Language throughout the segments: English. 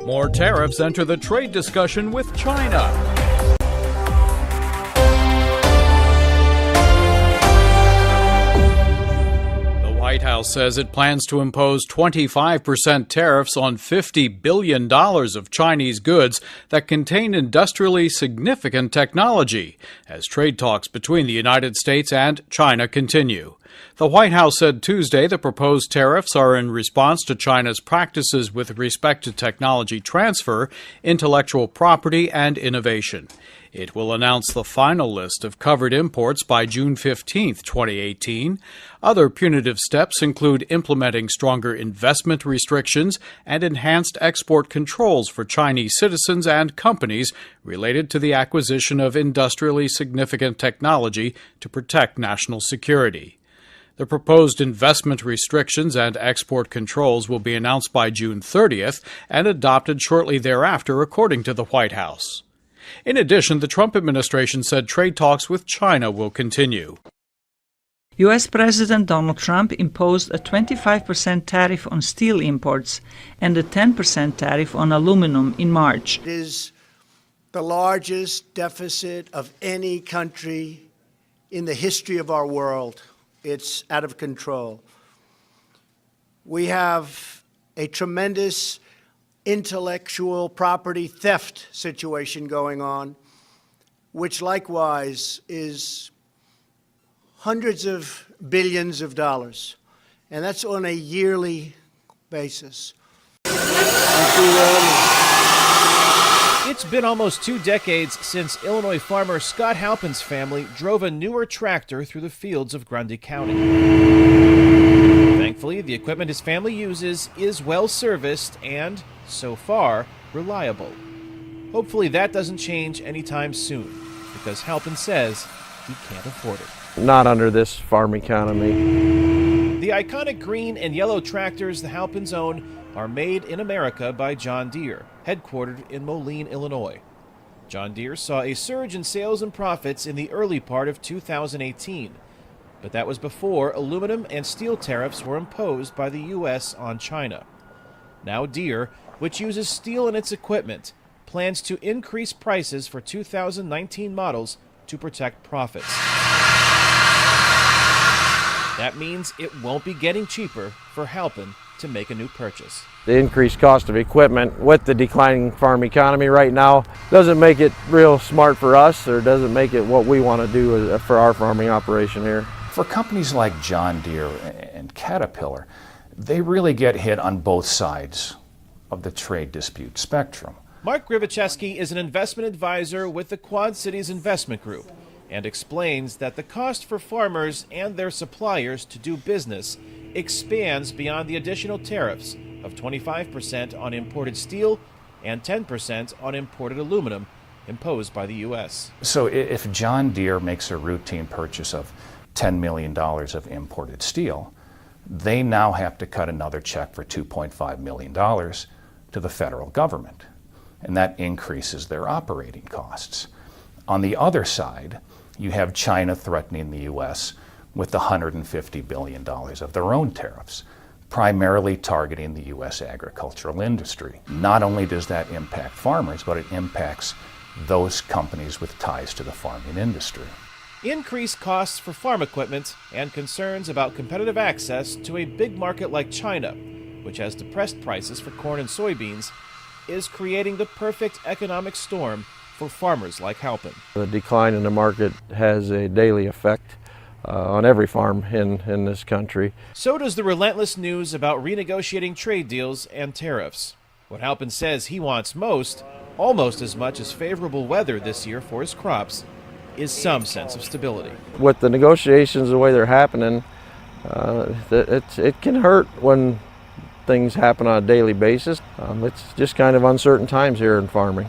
More tariffs enter the trade discussion with China. The White House says it plans to impose 25% tariffs on $50 billion of Chinese goods that contain industrially significant technology, as trade talks between the United States and China continue. The White House said Tuesday the proposed tariffs are in response to China's practices with respect to technology transfer, intellectual property, and innovation. It will announce the final list of covered imports by June 15, 2018. Other punitive steps include implementing stronger investment restrictions and enhanced export controls for Chinese citizens and companies related to the acquisition of industrially significant technology to protect national security. The proposed investment restrictions and export controls will be announced by June 30th and adopted shortly thereafter, according to the White House. In addition, the Trump administration said trade talks with China will continue. U.S. President Donald Trump imposed a 25% tariff on steel imports and a 10% tariff on aluminum in March. It is the largest deficit of any country in the history of our world. It's out of control. We have a tremendous intellectual property theft situation going on, which likewise is hundreds of billions of dollars, and that's on a yearly basis. It's been almost 2 decades since Illinois farmer Scott Halpin's family drove a newer tractor through the fields of Grundy County. Thankfully, the equipment his family uses is well serviced and, so far, reliable. Hopefully that doesn't change anytime soon, because Halpin says he can't afford it. Not under this farm economy. The iconic green and yellow tractors the Halpins own are made in America by John Deere, headquartered in Moline, Illinois. John Deere saw a surge in sales and profits in the early part of 2018, but that was before aluminum and steel tariffs were imposed by the U.S. on China. Now Deere, which uses steel in its equipment, plans to increase prices for 2019 models to protect profits. That means it won't be getting cheaper for Halpin to make a new purchase. The increased cost of equipment with the declining farm economy right now doesn't make it real smart for us, or doesn't make it what we want to do for our farming operation here. For companies like John Deere and Caterpillar, they really get hit on both sides of the trade dispute spectrum. Mark Grivicheski is an investment advisor with the Quad Cities Investment Group and explains that the cost for farmers and their suppliers to do business expands beyond the additional tariffs of 25% on imported steel and 10% on imported aluminum imposed by the U.S. So if John Deere makes a routine purchase of $10 million of imported steel, they now have to cut another check for $2.5 million to the federal government, and that increases their operating costs. On the other side, you have China threatening the U.S. with $150 billion of their own tariffs, primarily targeting the U.S. agricultural industry. Not only does that impact farmers, but it impacts those companies with ties to the farming industry. Increased costs for farm equipment and concerns about competitive access to a big market like China, which has depressed prices for corn and soybeans, is creating the perfect economic storm for farmers like Halpin. The decline in the market has a daily effect on every farm in this country. So does the relentless news about renegotiating trade deals and tariffs. What Halpin says he wants most, almost as much as favorable weather this year for his crops, is some sense of stability. With the negotiations the way they're happening, it can hurt when things happen on a daily basis. It's just kind of uncertain times here in farming.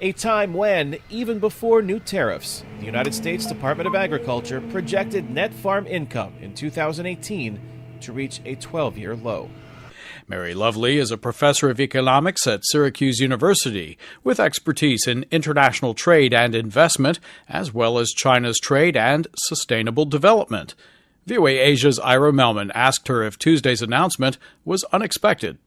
A time when, even before new tariffs, the United States Department of Agriculture projected net farm income in 2018 to reach a 12-year low. Mary Lovely is a professor of economics at Syracuse University with expertise in international trade and investment, as well as China's trade and sustainable development. VOA Asia's Ira Melman asked her if Tuesday's announcement was unexpected.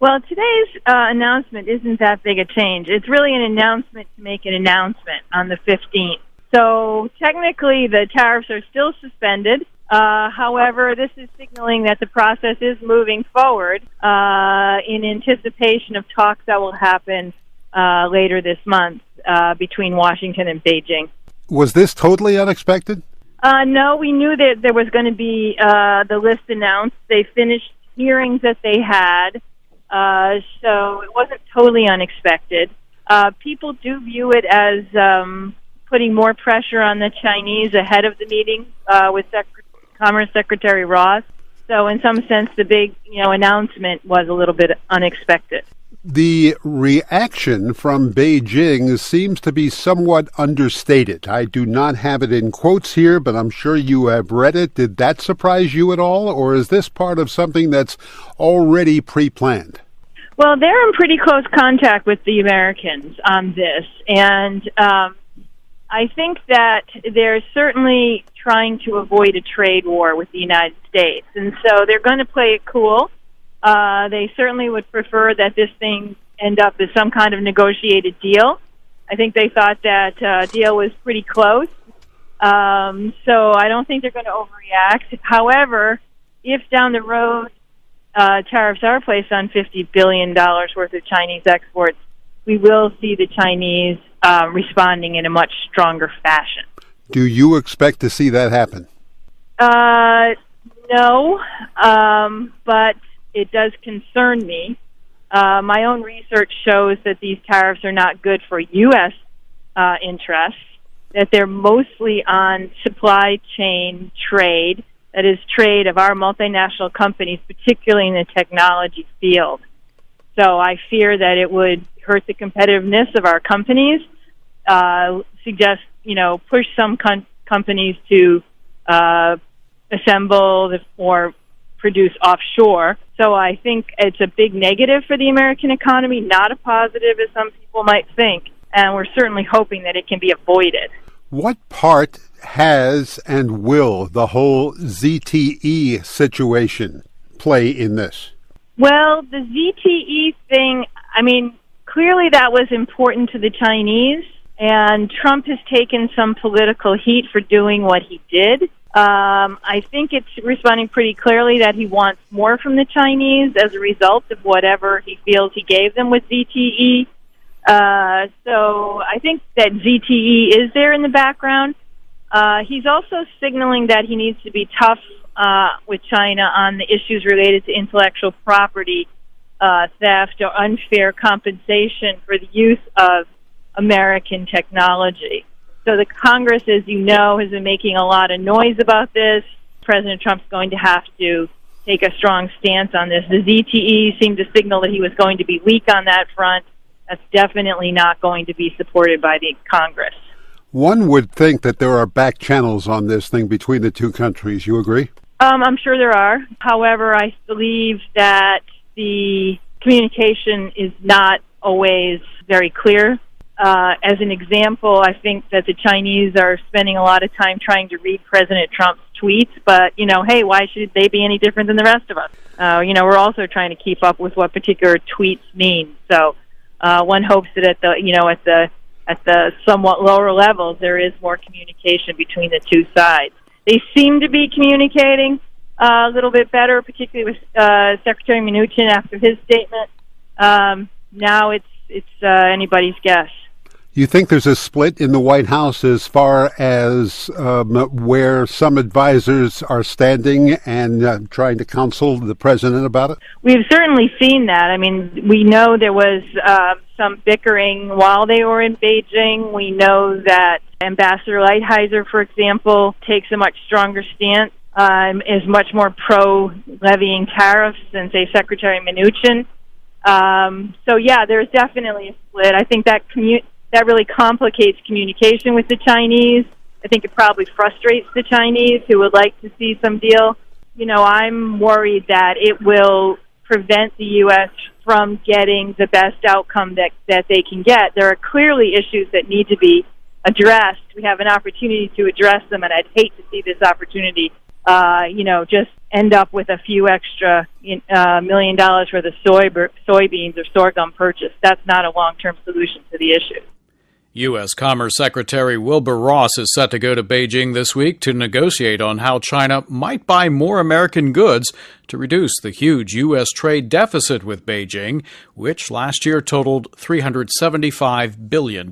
Well, today's announcement isn't that big a change. It's really an announcement to make an announcement on the 15th. So technically, the tariffs are still suspended. However, this is signaling that the process is moving forward in anticipation of talks that will happen later this month between Washington and Beijing. Was this totally unexpected? No, we knew that there was going to be the list announced. They finished hearings that they had, so it wasn't totally unexpected. People do view it as putting more pressure on the Chinese ahead of the meeting with Commerce Secretary Ross. So in some sense, the big announcement was a little bit unexpected. The reaction from Beijing seems to be somewhat understated. I do not have it in quotes here, but I'm sure you have read it. Did that surprise you at all, or is this part of something that's already pre-planned? Well, they're in pretty close contact with the Americans on this, and I think that they're certainly trying to avoid a trade war with the United States, and so they're going to play it cool. They certainly would prefer that this thing end up as some kind of negotiated deal. I think they thought that deal was pretty close. So I don't think they're going to overreact. However, if down the road tariffs are placed on $50 billion worth of Chinese exports, we will see the Chinese responding in a much stronger fashion. Do you expect to see that happen? No, but it does concern me. My own research shows that these tariffs are not good for U.S. Interests, that they're mostly on supply chain trade, that is trade of our multinational companies, particularly in the technology field. So I fear that it would hurt the competitiveness of our companies, suggest, push some companies to assemble or produce offshore. So I think it's a big negative for the American economy, not a positive as some people might think, and we're certainly hoping that it can be avoided. What part has and will the whole ZTE situation play in this? Well, the ZTE thing, clearly that was important to the Chinese, and Trump has taken some political heat for doing what he did. I think it's responding pretty clearly that he wants more from the Chinese as a result of whatever he feels he gave them with ZTE. So I think that ZTE is there in the background. He's also signaling that he needs to be tough with China on the issues related to intellectual property theft or unfair compensation for the use of American technology. So the Congress, as you know, has been making a lot of noise about this. President Trump's going to have to take a strong stance on this. The ZTE seemed to signal that he was going to be weak on that front. That's definitely not going to be supported by the Congress. One would think that there are back channels on this thing between the two countries. You agree? I'm sure there are. However, I believe that the communication is not always very clear. As an example, I think that the Chinese are spending a lot of time trying to read President Trump's tweets, but, hey, why should they be any different than the rest of us? We're also trying to keep up with what particular tweets mean. So one hopes that at the somewhat lower levels, there is more communication between the two sides. They seem to be communicating a little bit better, particularly with Secretary Mnuchin after his statement. Now it's anybody's guess. You think there's a split in the White House as far as where some advisors are standing and trying to counsel the president about it? We've certainly seen that. We know there was some bickering while they were in Beijing. We know that Ambassador Lighthizer, for example, takes a much stronger stance, is much more pro-levying tariffs than, say, Secretary Mnuchin. So, yeah, there's definitely a split. I think that really complicates communication with the Chinese. I think it probably frustrates the Chinese who would like to see some deal. I'm worried that it will prevent the U.S. from getting the best outcome that they can get. There are clearly issues that need to be addressed. We have an opportunity to address them, and I'd hate to see this opportunity just end up with a few extra $1 million worth of soybeans or sorghum purchase. That's not a long-term solution to the issue. U.S. Commerce Secretary Wilbur Ross is set to go to Beijing this week to negotiate on how China might buy more American goods to reduce the huge U.S. trade deficit with Beijing, which last year totaled $375 billion.